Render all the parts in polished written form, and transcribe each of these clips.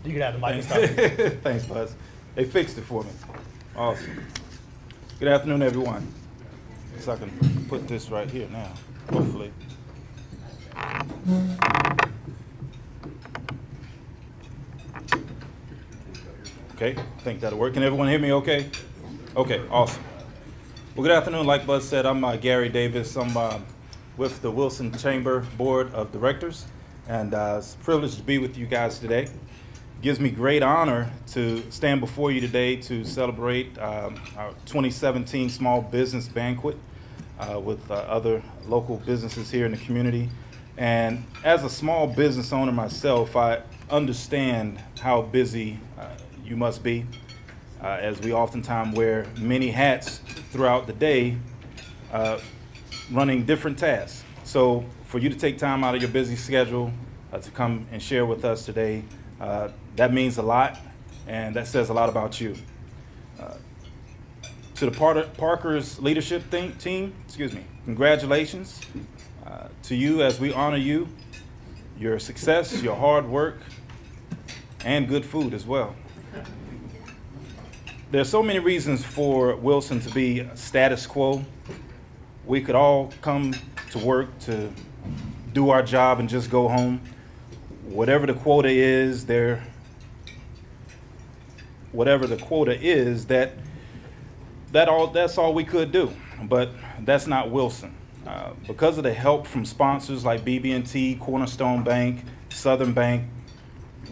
You can have the mic and stuff. Thanks, Buzz. They fixed it for me. Awesome. Good afternoon, everyone. So I can put this right here now, hopefully. Okay, I think that'll work. Can everyone hear me okay? Okay, awesome. Well, good afternoon. Like Buzz said, I'm Gary Davis. I'm with the Wilson Chamber Board of Directors, and it's a privilege to be with you guys today. It gives me great honor to stand before you today to celebrate our 2017 Small Business Banquet with other local businesses here in the community. And as a small business owner myself, I understand how busy you must be, as we oftentimes wear many hats throughout the day, running different tasks. So for you to take time out of your busy schedule to come and share with us today, that means a lot, and that says a lot about you. To the Parker's leadership team, congratulations to you as we honor you, your success, your hard work, and good food as well. There's so many reasons for Wilson to be status quo. We could all come to work to do our job and just go home. Whatever the quota is, that's all we could do. But that's not Wilson. Because of the help from sponsors like BB&T, Cornerstone Bank, Southern Bank,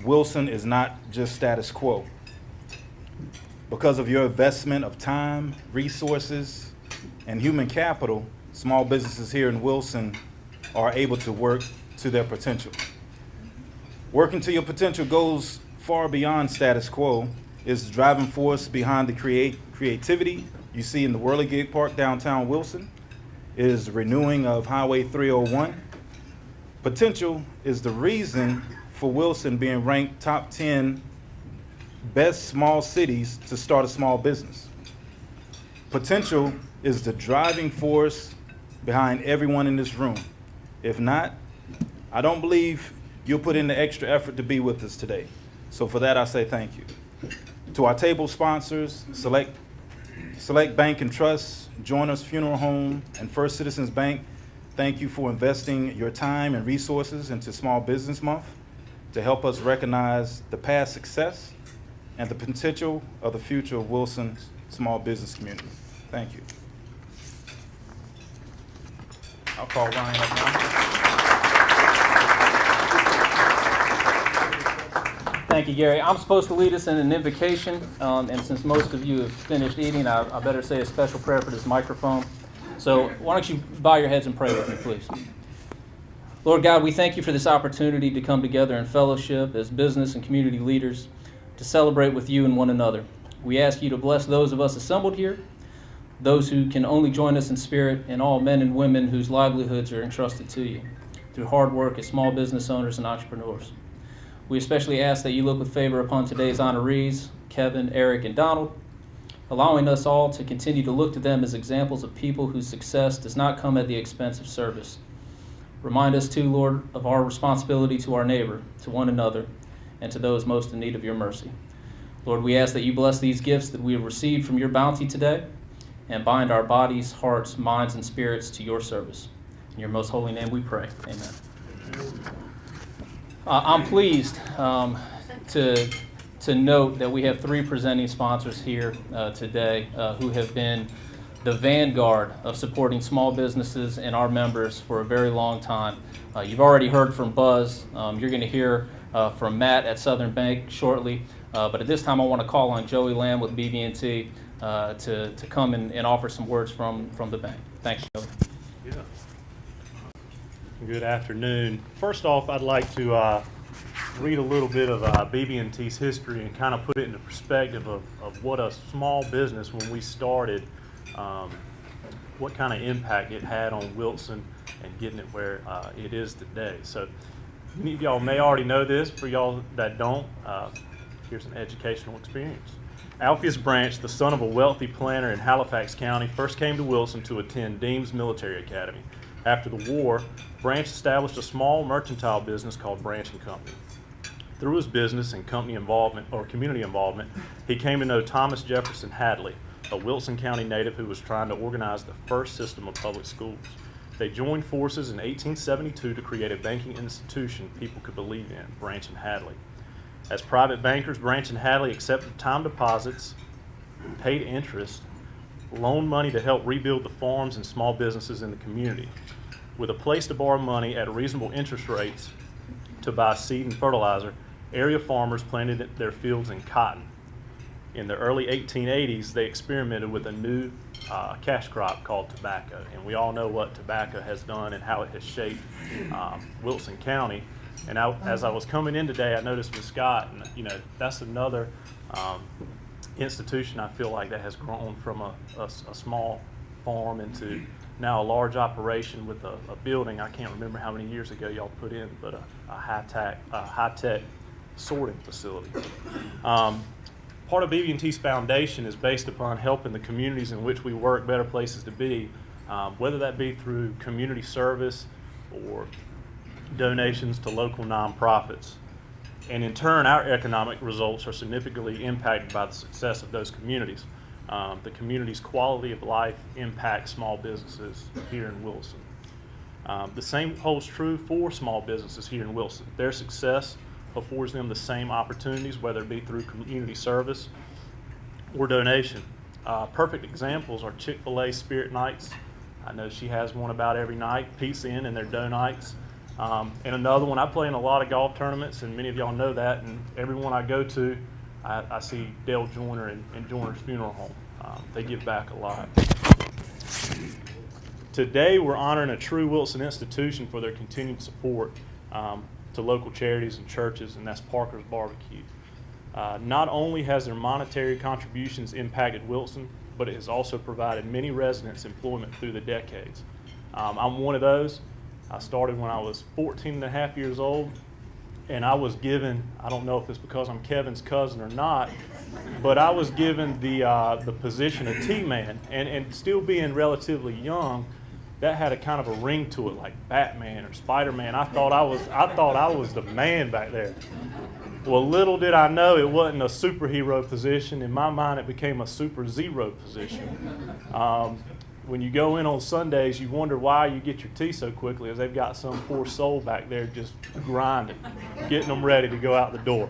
Wilson is not just status quo. Because of your investment of time, resources, and human capital, small businesses here in Wilson are able to work to their potential. Working to your potential goes far beyond status quo. It's the driving force behind the creativity you see in the Whirligig Park downtown Wilson. It is the renewing of Highway 301. Potential is the reason for Wilson being ranked top 10 best small cities to start a small business. Potential is the driving force behind everyone in this room. If not, I don't believe you'll put in the extra effort to be with us today. So for that, I say thank you. To our table sponsors, Select Bank and Trust, Joiners Funeral Home, and First Citizens Bank, thank you for investing your time and resources into Small Business Month to help us recognize the past success and the potential of the future of Wilson's small business community. Thank you. I'll call Ryan up now. Thank you, Gary. I'm supposed to lead us in an invocation, and since most of you have finished eating, I better say a special prayer for this microphone. So why don't you bow your heads and pray with me, please. Lord God, we thank you for this opportunity to come together in fellowship as business and community leaders to celebrate with you and one another. We ask you to bless those of us assembled here, those who can only join us in spirit, and all men and women whose livelihoods are entrusted to you through hard work as small business owners and entrepreneurs. We especially ask that you look with favor upon today's honorees, Kevin, Eric, and Donald, allowing us all to continue to look to them as examples of people whose success does not come at the expense of service. Remind us too, Lord, of our responsibility to our neighbor, to one another, and to those most in need of your mercy. Lord, we ask that you bless these gifts that we have received from your bounty today and bind our bodies, hearts, minds, and spirits to your service. In your most holy name we pray. Amen. I'm pleased to note that we have three presenting sponsors here today who have been the vanguard of supporting small businesses and our members for a very long time. You've already heard from Buzz. You're going to hear from Matt at Southern Bank shortly. But at this time, I want to call on Joey Lamb with BB&T to come and offer some words from the bank. Thanks, Joey. Yeah. Good afternoon. First off, I'd like to read a little bit of BB&T's history and kind of put it into perspective of what a small business, when we started, what kind of impact it had on Wilson and getting it where it is today. So many of y'all may already know this. For y'all that don't, here's an educational experience. Alpheus Branch, the son of a wealthy planter in Halifax County, first came to Wilson to attend Deems Military Academy. After the war, Branch established a small mercantile business called Branch & Company. Through his business and company involvement or community involvement, he came to know Thomas Jefferson Hadley, a Wilson County native who was trying to organize the first system of public schools. They joined forces in 1872 to create a banking institution people could believe in, Branch and Hadley. As private bankers, Branch and Hadley accepted time deposits, paid interest, loaned money to help rebuild the farms and small businesses in the community. With a place to borrow money at reasonable interest rates to buy seed and fertilizer, area farmers planted their fields in cotton. In the early 1880s, they experimented with a new cash crop called tobacco. And we all know what tobacco has done and how it has shaped Wilson County. And as I was coming in today, I noticed with Scott, and that's another institution I feel like that has grown from a small farm into now a large operation with a building. I can't remember how many years ago y'all put in, but a high-tech sorting facility. Part of BB&T's foundation is based upon helping the communities in which we work better places to be, whether that be through community service or donations to local nonprofits. And in turn, our economic results are significantly impacted by the success of those communities. The community's quality of life impacts small businesses here in Wilson. The same holds true for small businesses here in Wilson. Their success affords them the same opportunities, whether it be through community service or donation. Perfect examples are Chick-fil-A Spirit Nights. I know she has one about every night, Pizza Inn and their dough nights. And another one, I play in a lot of golf tournaments, and many of y'all know that, and every one I go to, I see Dale Joyner and Joyner's Funeral Home. They give back a lot. Today, we're honoring a true Wilson institution for their continued support to local charities and churches, and that's Parker's Barbecue. Not only has their monetary contributions impacted Wilson, but it has also provided many residents employment through the decades. I'm one of those. I started when I was 14 and a half years old, and I was given, I don't know if it's because I'm Kevin's cousin or not, but I was given the position of T-Man, and still being relatively young, that had a kind of a ring to it, like Batman or Spider-Man. I thought I was the man back there. Well, little did I know it wasn't a superhero position. In my mind, it became a super zero position. When you go in on Sundays, you wonder why you get your tea so quickly, as they've got some poor soul back there just grinding, getting them ready to go out the door.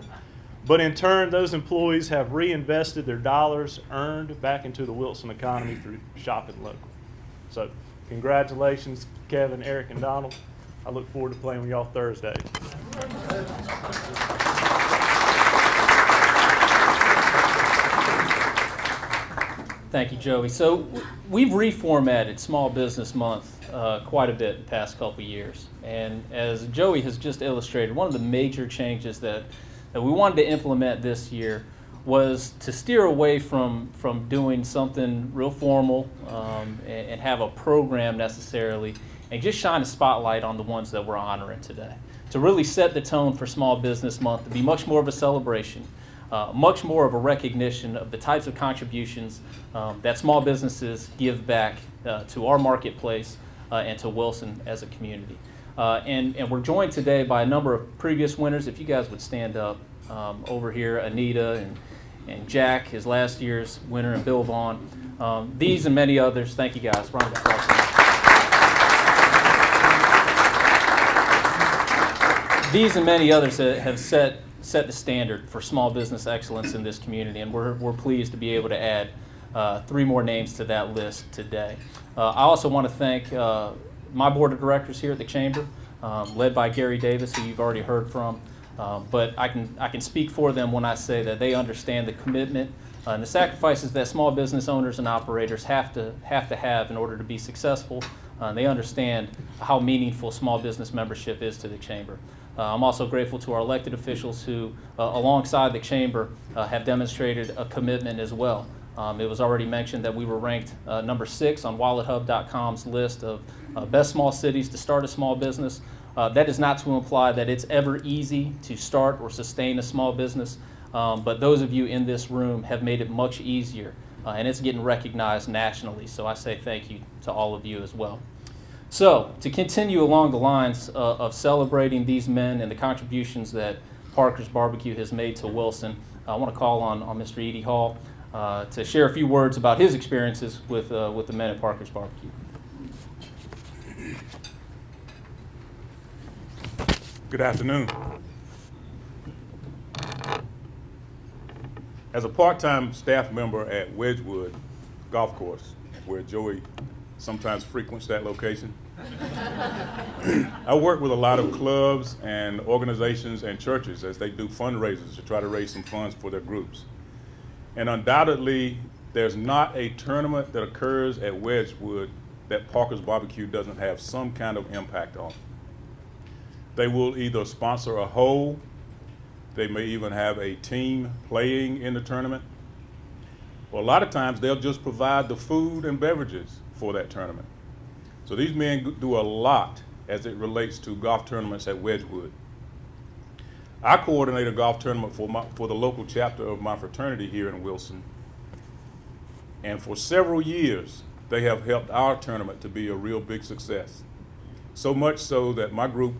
But in turn, those employees have reinvested their dollars earned back into the Wilson economy through shopping local. So congratulations, Kevin, Eric, and Donald. I look forward to playing with y'all Thursday. Thank you, Joey. So we've reformatted Small Business Month quite a bit the past couple years. And as Joey has just illustrated, one of the major changes that we wanted to implement this year was to steer away from doing something real formal and have a program necessarily, and just shine a spotlight on the ones that we're honoring today. To really set the tone for Small Business Month, to be much more of a celebration, much more of a recognition of the types of contributions that small businesses give back to our marketplace and to Wilson as a community. And we're joined today by a number of previous winners. If you guys would stand up over here, Anita and Jack, his last year's winner, and Bill Vaughn. These and many others. Thank you, guys. Round of applause. These and many others have set the standard for small business excellence in this community, and we're pleased to be able to add 3 more names to that list today. I also want to thank my board of directors here at the Chamber, led by Gary Davis, who you've already heard from. But I can speak for them when I say that they understand the commitment and the sacrifices that small business owners and operators have to have in order to be successful. They understand how meaningful small business membership is to the Chamber. I'm also grateful to our elected officials who, alongside the Chamber, have demonstrated a commitment as well. It was already mentioned that we were ranked number 6 on WalletHub.com's list of best small cities to start a small business. That is not to imply that it's ever easy to start or sustain a small business, but those of you in this room have made it much easier, and it's getting recognized nationally, so I say thank you to all of you as well. So, to continue along the lines of celebrating these men and the contributions that Parker's Barbecue has made to Wilson. I want to call on Mr. Edie Hall to share a few words about his experiences with the men at Parker's Barbecue. Good afternoon. As a part-time staff member at Wedgewood Golf Course, where Joey sometimes frequents that location, I work with a lot of clubs and organizations and churches as they do fundraisers to try to raise some funds for their groups. And undoubtedly, there's not a tournament that occurs at Wedgewood that Parker's Barbecue doesn't have some kind of impact on. They will either sponsor a hole, they may even have a team playing in the tournament, or a lot of times they'll just provide the food and beverages for that tournament. So these men do a lot as it relates to golf tournaments at Wedgewood. I coordinate a golf tournament for the local chapter of my fraternity here in Wilson. And for several years, they have helped our tournament to be a real big success. So much so that my group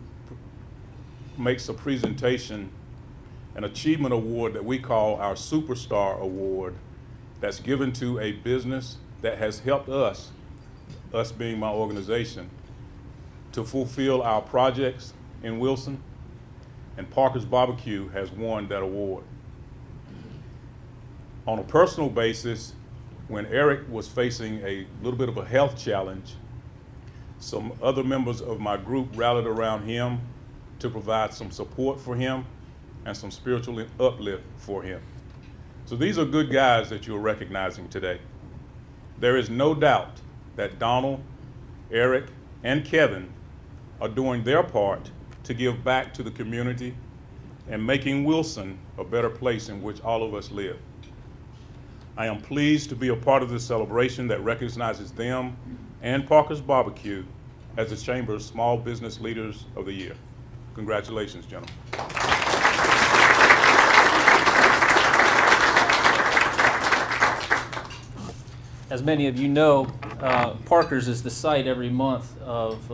makes a presentation, an achievement award that we call our Superstar Award, that's given to a business that has helped us being my organization, to fulfill our projects in Wilson, and Parker's Barbecue has won that award. On a personal basis, when Eric was facing a little bit of a health challenge, some other members of my group rallied around him to provide some support for him and some spiritual uplift for him. So these are good guys that you're recognizing today. There is no doubt that Donald, Eric, and Kevin are doing their part to give back to the community and making Wilson a better place in which all of us live. I am pleased to be a part of this celebration that recognizes them and Parker's Barbecue as the Chamber's Small Business Leaders of the Year. Congratulations, gentlemen. As many of you know, Parker's is the site every month of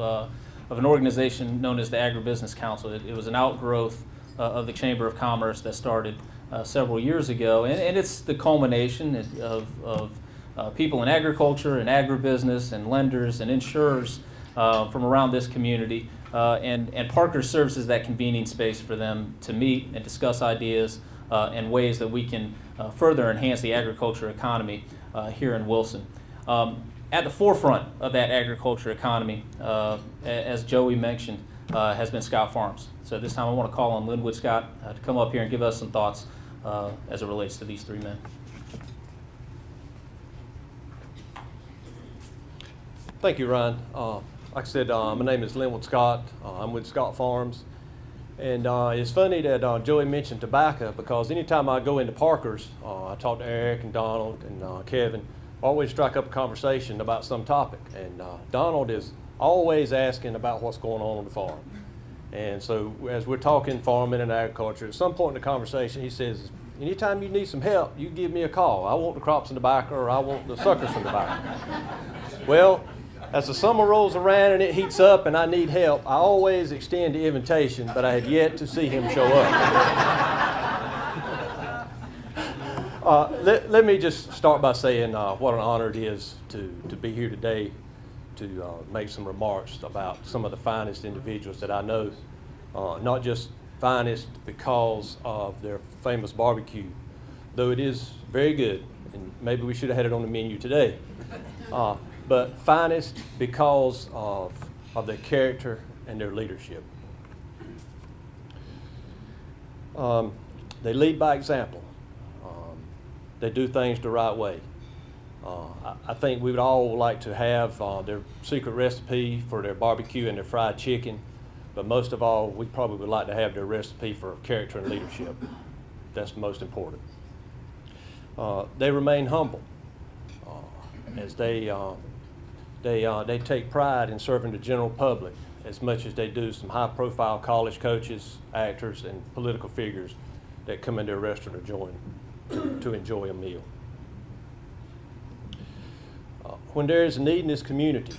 an organization known as the Agribusiness Council. It was an outgrowth of the Chamber of Commerce that started several years ago, and it's the culmination of people in agriculture and agribusiness and lenders and insurers from around this community. And Parker serves as that convening space for them to meet and discuss ideas and ways that we can further enhance the agriculture economy here in Wilson. At the forefront of that agriculture economy, as Joey mentioned, has been Scott Farms. So this time I want to call on Linwood Scott to come up here and give us some thoughts as it relates to these three men. Thank you, Ryan. Like I said, my name is Linwood Scott. I'm with Scott Farms. And it's funny that Joey mentioned tobacco, because anytime I go into Parker's, I talk to Eric and Donald and Kevin, always strike up a conversation about some topic. And Donald is always asking about what's going on the farm. And so as we're talking farming and agriculture, at some point in the conversation, he says, anytime you need some help, you give me a call. I want the crops in the back, or I want the suckers from the back. Well, as the summer rolls around and it heats up and I need help, I always extend the invitation, but I have yet to see him show up. Let me just start by saying what an honor it is to be here today to make some remarks about some of the finest individuals that I know, not just finest because of their famous barbecue, though it is very good, and maybe we should have had it on the menu today. But finest because of their character and their leadership. They lead by example. They do things the right way. I think we would all like to have their secret recipe for their barbecue and their fried chicken, but most of all, we probably would like to have their recipe for character and leadership. That's the most important. They remain humble as they take pride in serving the general public as much as they do some high-profile college coaches, actors, and political figures that come into their restaurant to enjoy a meal. When there is a need in this community,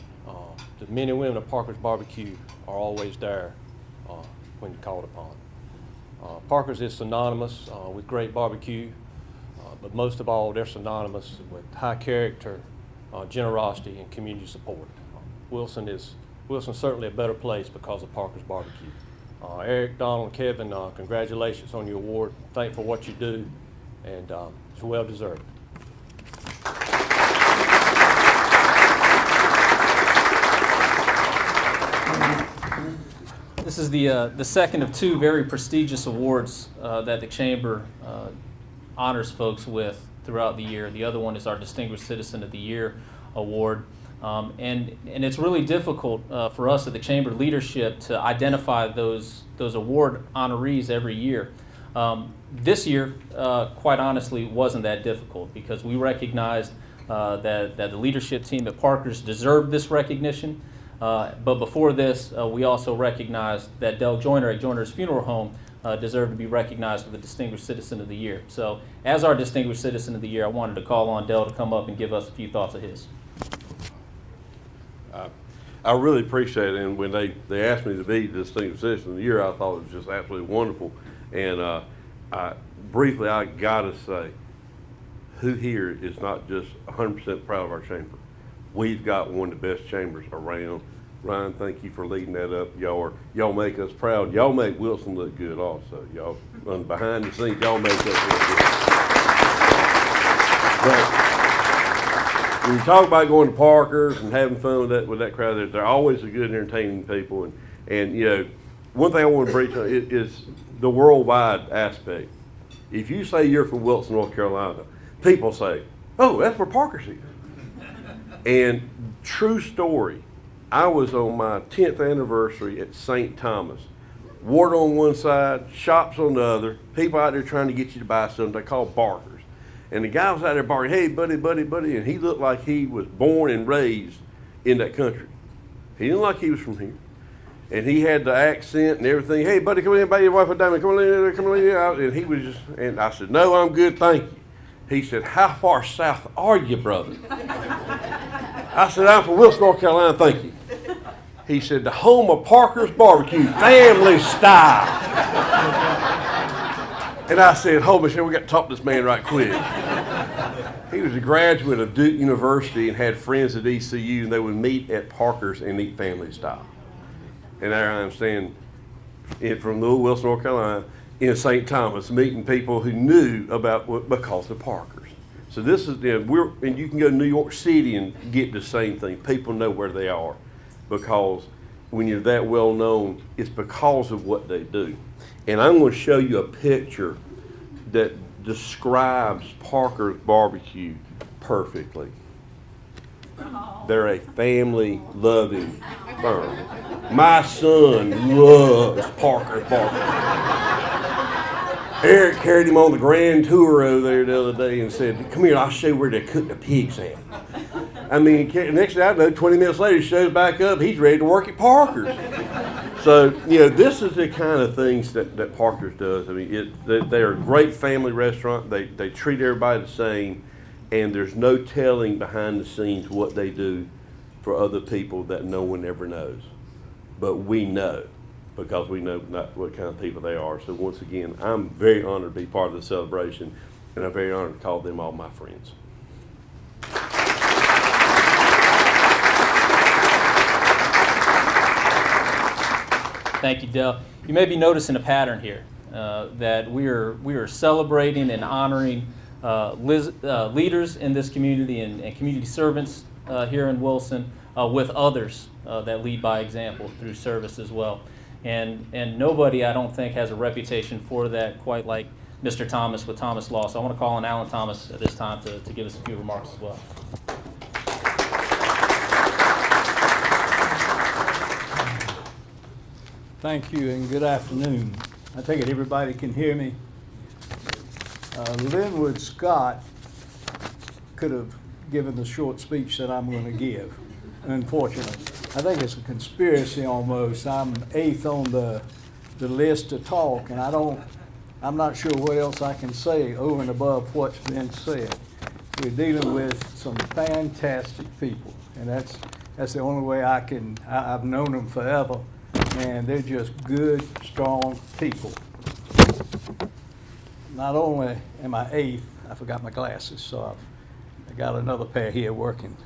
the men and women of Parker's Barbecue are always there when called upon. Parker's is synonymous with great barbecue, but most of all, they're synonymous with high character, generosity, and community support. Wilson's certainly a better place because of Parker's Barbecue. Eric, Donald, and Kevin, congratulations on your award. Thank for what you do, and it's well deserved. This is the second of two very prestigious awards that the Chamber honors folks with throughout the year. The other one is our Distinguished Citizen of the Year award. And it's really difficult for us at the Chamber leadership to identify those award honorees every year. This year, quite honestly, wasn't that difficult because we recognized that the leadership team at Parker's deserved this recognition. But before this, we also recognized that Del Joyner at Joyner's Funeral Home deserved to be recognized with the Distinguished Citizen of the Year. So as our Distinguished Citizen of the Year, I wanted to call on Del to come up and give us a few thoughts of his. I really appreciate it, and when they asked me to be the Distinguished Citizen of the Year, I thought it was just absolutely wonderful. And briefly, I gotta say, who here is not just 100% proud of our chamber? We've got one of the best chambers around. Ryan, thank you for leading that up. Y'all make us proud. Y'all make Wilson look good also. Y'all run behind the scenes, y'all make us look good. But when you talk about going to Parker's and having fun with that crowd, they're always a good, entertaining people. And you know, one thing I want to bring up is the worldwide aspect. If you say you're from Wilson, North Carolina, people say, "Oh, that's where Parker's is." And true story, I was on my 10th anniversary at St. Thomas. Water on one side, shops on the other, people out there trying to get you to buy something they call barkers. And the guy was out there barking, "Hey, buddy, buddy, buddy," and he looked like he was born and raised in that country. He didn't look like he was from here. And he had the accent and everything. "Hey, buddy, come in, buy your wife a diamond. Come on in, come on in." And he was just, and I said, "No, I'm good, thank you." He said, "How far south are you, brother?" I said, "I'm from Wilson, North Carolina, thank you." He said, "The home of Parker's Barbecue, family style." And I said, "Hold on, we got to talk to this man right quick." He was a graduate of Duke University and had friends at ECU, and they would meet at Parker's and eat family style. And there I am standing from Louisville, Wilson, North Carolina, in St. Thomas, meeting people who knew about because of Parker's. So this is, and you can go to New York City and get the same thing. People know where they are because when you're that well known, it's because of what they do. And I'm going to show you a picture that describes Parker's Barbecue perfectly. They're a family-loving firm. My son loves Parker's Barbecue. Eric carried him on the grand tour over there the other day and said, "Come here, I'll show you where they cook the pigs at." I mean, next thing I know, 20 minutes later, he shows back up, he's ready to work at Parker's. So, you know, this is the kind of things that Parker's does. I mean, they're a great family restaurant. They treat everybody the same, and there's no telling behind the scenes what they do for other people that no one ever knows. But we know, because we know not what kind of people they are. So once again, I'm very honored to be part of the celebration, and I'm very honored to call them all my friends. Thank you, Del. You may be noticing a pattern here that we are celebrating and honoring leaders in this community and community servants here in Wilson with others that lead by example through service as well. And nobody, I don't think, has a reputation for that quite like Mr. Thomas with Thomas Law. So I want to call on Alan Thomas at this time to give us a few remarks as well. Thank you and good afternoon. I take it everybody can hear me. Linwood Scott could have given the short speech that I'm going to give, unfortunately. I think it's a conspiracy almost. I'm eighth on the list to talk, and I'm not sure what else I can say over and above what's been said. We're dealing with some fantastic people, and that's the only way I've known them forever. And they're just good, strong people. not only am I eighth, I forgot my glasses, so I got another pair here working.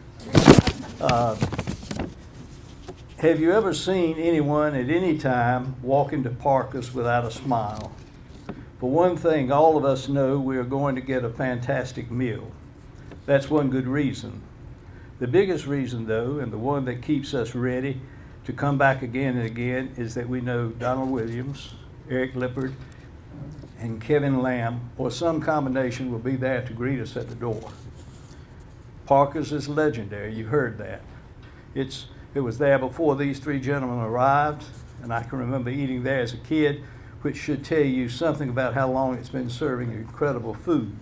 Have you ever seen anyone at any time walk into Parker's without a smile? For one thing, all of us know we are going to get a fantastic meal. That's one good reason. The biggest reason, though, and the one that keeps us ready to come back again and again, is that we know Donald Williams, Eric Lippard, and Kevin Lamb, or some combination, will be there to greet us at the door. Parker's is legendary, you heard that. It was there before these three gentlemen arrived, and I can remember eating there as a kid, which should tell you something about how long it's been serving incredible food,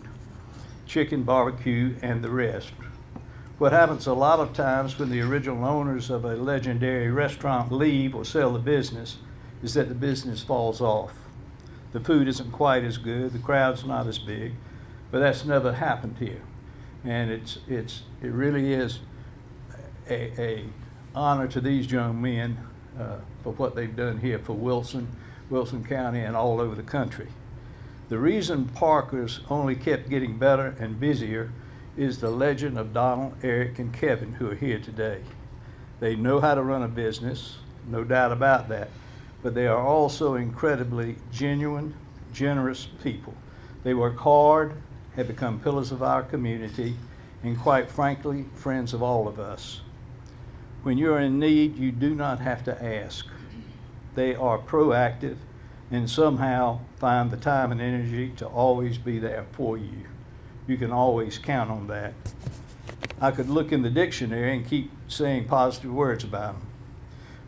chicken, barbecue, and the rest. What happens a lot of times when the original owners of a legendary restaurant leave or sell the business is that the business falls off. The food isn't quite as good, the crowd's not as big, but that's never happened here. And it really is a honor to these young men for what they've done here for Wilson County, and all over the country. The reason Parker's only kept getting better and busier is the legend of Donald, Eric, and Kevin, who are here today. They know how to run a business, no doubt about that, but they are also incredibly genuine, generous people. They work hard, have become pillars of our community, and quite frankly, friends of all of us. When you're in need, you do not have to ask. They are proactive and somehow find the time and energy to always be there for you. You can always count on that. I could look in the dictionary and keep saying positive words about them.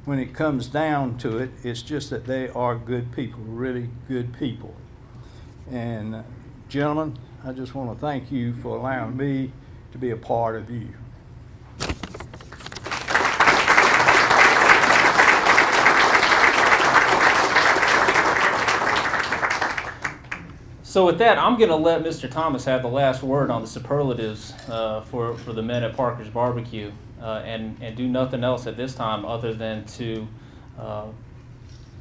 When it comes down to it, it's just that they are good people, really good people. And gentlemen, I just want to thank you for allowing me to be a part of you. So with that, I'm going to let Mr. Thomas have the last word on the superlatives for the men at Parker's Barbecue, and do nothing else at this time other than to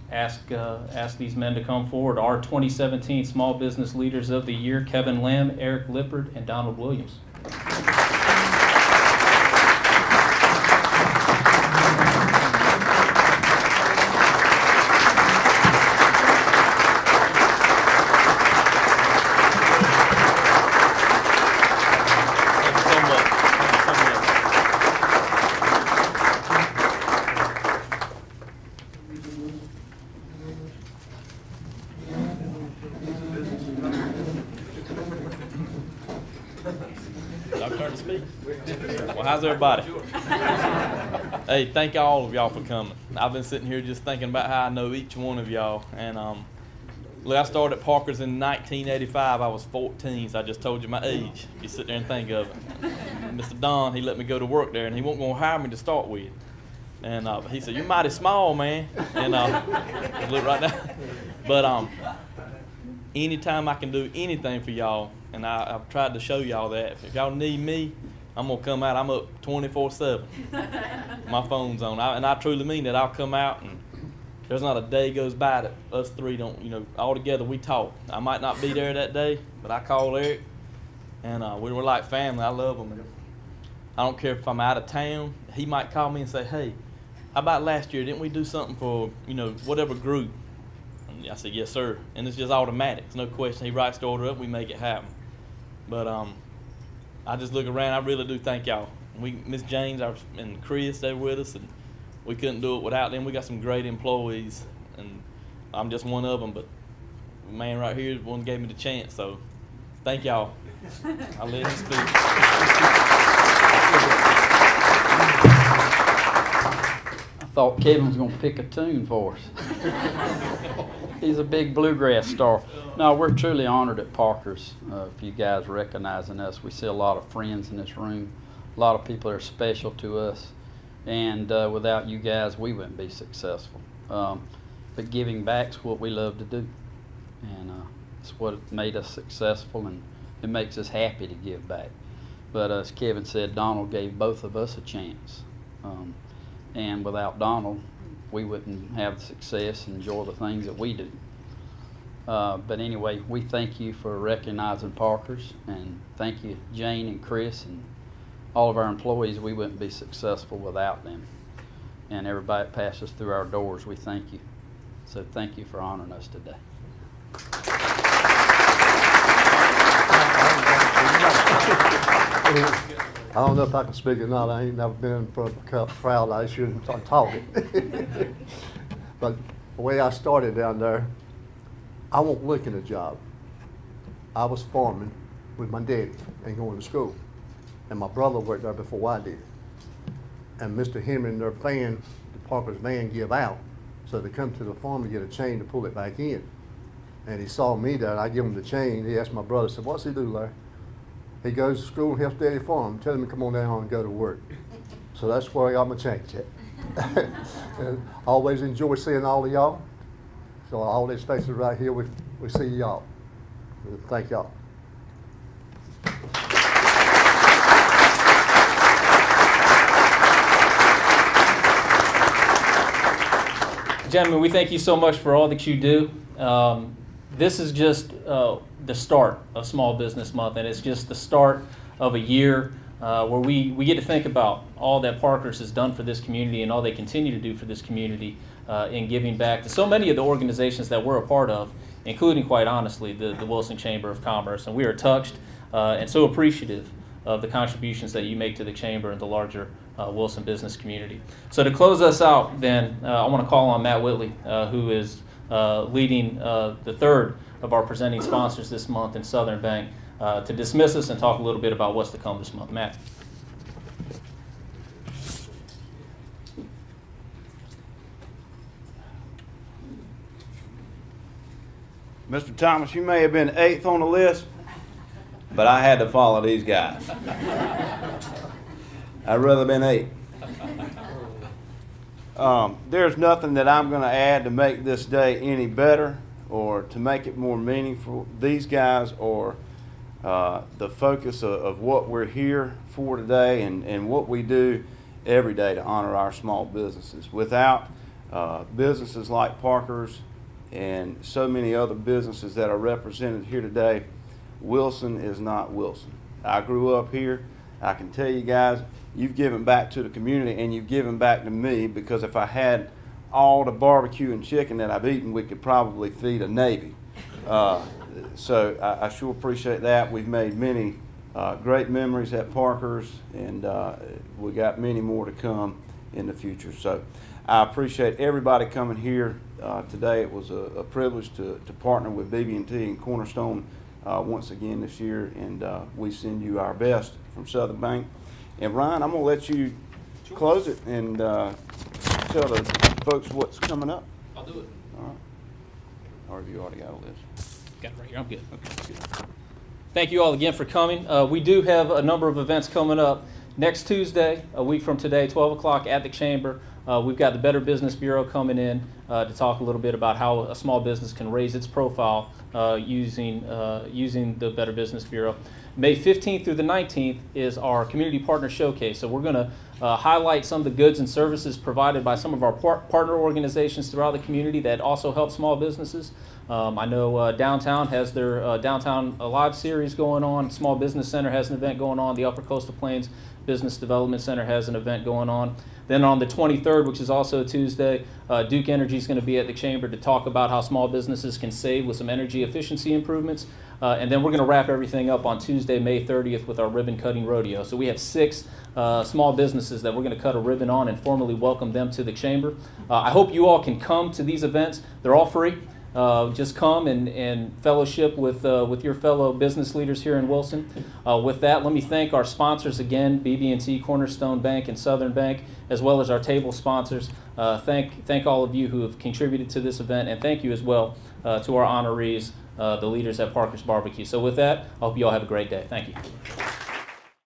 ask these men to come forward. Our 2017 Small Business Leaders of the Year: Kevin Lamb, Eric Lippard, and Donald Williams. Well, how's everybody? Hey, thank all of y'all for coming. I've been sitting here just thinking about how I know each one of y'all. And look, I started at Parker's in 1985. I was 14, so I just told you my age. If you sit there and think of it. Mr. Don, he let me go to work there, and he wasn't going to hire me to start with. And he said, "You're mighty small, man." And look right now. But anytime I can do anything for y'all, and I've tried to show y'all that. If y'all need me, I'm going to come out. I'm up 24/7. My phone's on. And I truly mean that. I'll come out, and there's not a day goes by that us three don't, all together we talk. I might not be there that day, but I call Eric, and we were like family. I love him. And I don't care if I'm out of town. He might call me and say, "Hey, how about last year? Didn't we do something for, whatever group?" And I said, "Yes, sir." And it's just automatic. It's no question. He writes the order up. We make it happen. But I just look around. I really do thank y'all. Miss James and Chris, they were with us, and we couldn't do it without them. We got some great employees, and I'm just one of them. But the man right here is one who gave me the chance. So thank y'all. I'll let him speak. I thought Kevin was going to pick a tune for us. He's a big bluegrass star. No, we're truly honored at Parker's for you guys recognizing us. We see a lot of friends in this room, a lot of people that are special to us, and without you guys, we wouldn't be successful. But giving back's what we love to do, and it's what made us successful, and it makes us happy to give back. But as Kevin said, Donald gave both of us a chance. And without Donald, we wouldn't have the success and enjoy the things that we do. But anyway, we thank you for recognizing Parkers, and thank you, Jane and Chris and all of our employees. We wouldn't be successful without them. And everybody that passes through our doors, we thank you. So thank you for honoring us today. I don't know if I can speak or not. I ain't never been in front of a crowd. I shouldn't start talking. But the way I started down there, I wasn't looking at a job. I was farming with my daddy and going to school. And my brother worked there before I did. And Mr. Henry and their van, the Parker's van, give out. So they come to the farm to get a chain to pull it back in. And he saw me there, and I give him the chain. He asked my brother, said, "What's he do, Larry?" He goes to school and helps Daddy farm. Tell him to come on down and go to work. So that's where I got my change at. And I always enjoy seeing all of y'all. So all these faces right here, we see y'all. Thank y'all. Gentlemen, we thank you so much for all that you do. This is just the start of Small Business Month, and it's just the start of a year where we get to think about all that Parkers has done for this community and all they continue to do for this community in giving back to so many of the organizations that we're a part of, including, quite honestly, the Wilson Chamber of Commerce. And we are touched and so appreciative of the contributions that you make to the Chamber and the larger Wilson business community. So to close us out, then, I want to call on Matt Whitley, who is leading the third of our presenting sponsors this month in Southern Bank, to dismiss us and talk a little bit about what's to come this month. Matt. Mr. Thomas, you may have been 8th on the list, but I had to follow these guys. I'd rather been 8. There's nothing that I'm going to add to make this day any better or to make it more meaningful. These guys are the focus of what we're here for today and what we do every day to honor our small businesses. Without businesses like Parker's and so many other businesses that are represented here today, Wilson is not Wilson. I grew up here. I can tell you guys, you've given back to the community and you've given back to me, because if I had all the barbecue and chicken that I've eaten, we could probably feed a Navy. So I sure appreciate that. We've made many great memories at Parker's, and we got many more to come in the future. So I appreciate everybody coming here today. It was a privilege to partner with BB&T and Cornerstone once again this year, and we send you our best from Southern Bank. And Ryan, I'm going to let you close it and tell the folks what's coming up. I'll do it. All right. Or have you already got a list? Got it right here. I'm good. Okay, good. Thank you all again for coming. We do have a number of events coming up. Next Tuesday, a week from today, 12 o'clock at the Chamber, we've got the Better Business Bureau coming in to talk a little bit about how a small business can raise its profile using the Better Business Bureau. May 15th through the 19th is our Community Partner Showcase. So we're going to highlight some of the goods and services provided by some of our partner organizations throughout the community that also help small businesses. I know Downtown has their Downtown Alive series going on. Small Business Center has an event going on. The Upper Coastal Plains Business Development Center has an event going on. Then on the 23rd, which is also a Tuesday, Duke Energy is going to be at the Chamber to talk about how small businesses can save with some energy efficiency improvements. And then we're going to wrap everything up on Tuesday, May 30th with our ribbon cutting rodeo. So we have 6 small businesses that we're going to cut a ribbon on and formally welcome them to the Chamber. I hope you all can come to these events. They're all free. Just come and fellowship with your fellow business leaders here in Wilson. With that, let me thank our sponsors again, BB&T, Cornerstone Bank, and Southern Bank, as well as our table sponsors. Thank all of you who have contributed to this event, and thank you as well to our honorees, the leaders at Parker's Barbecue. So with that, I hope you all have a great day. Thank you.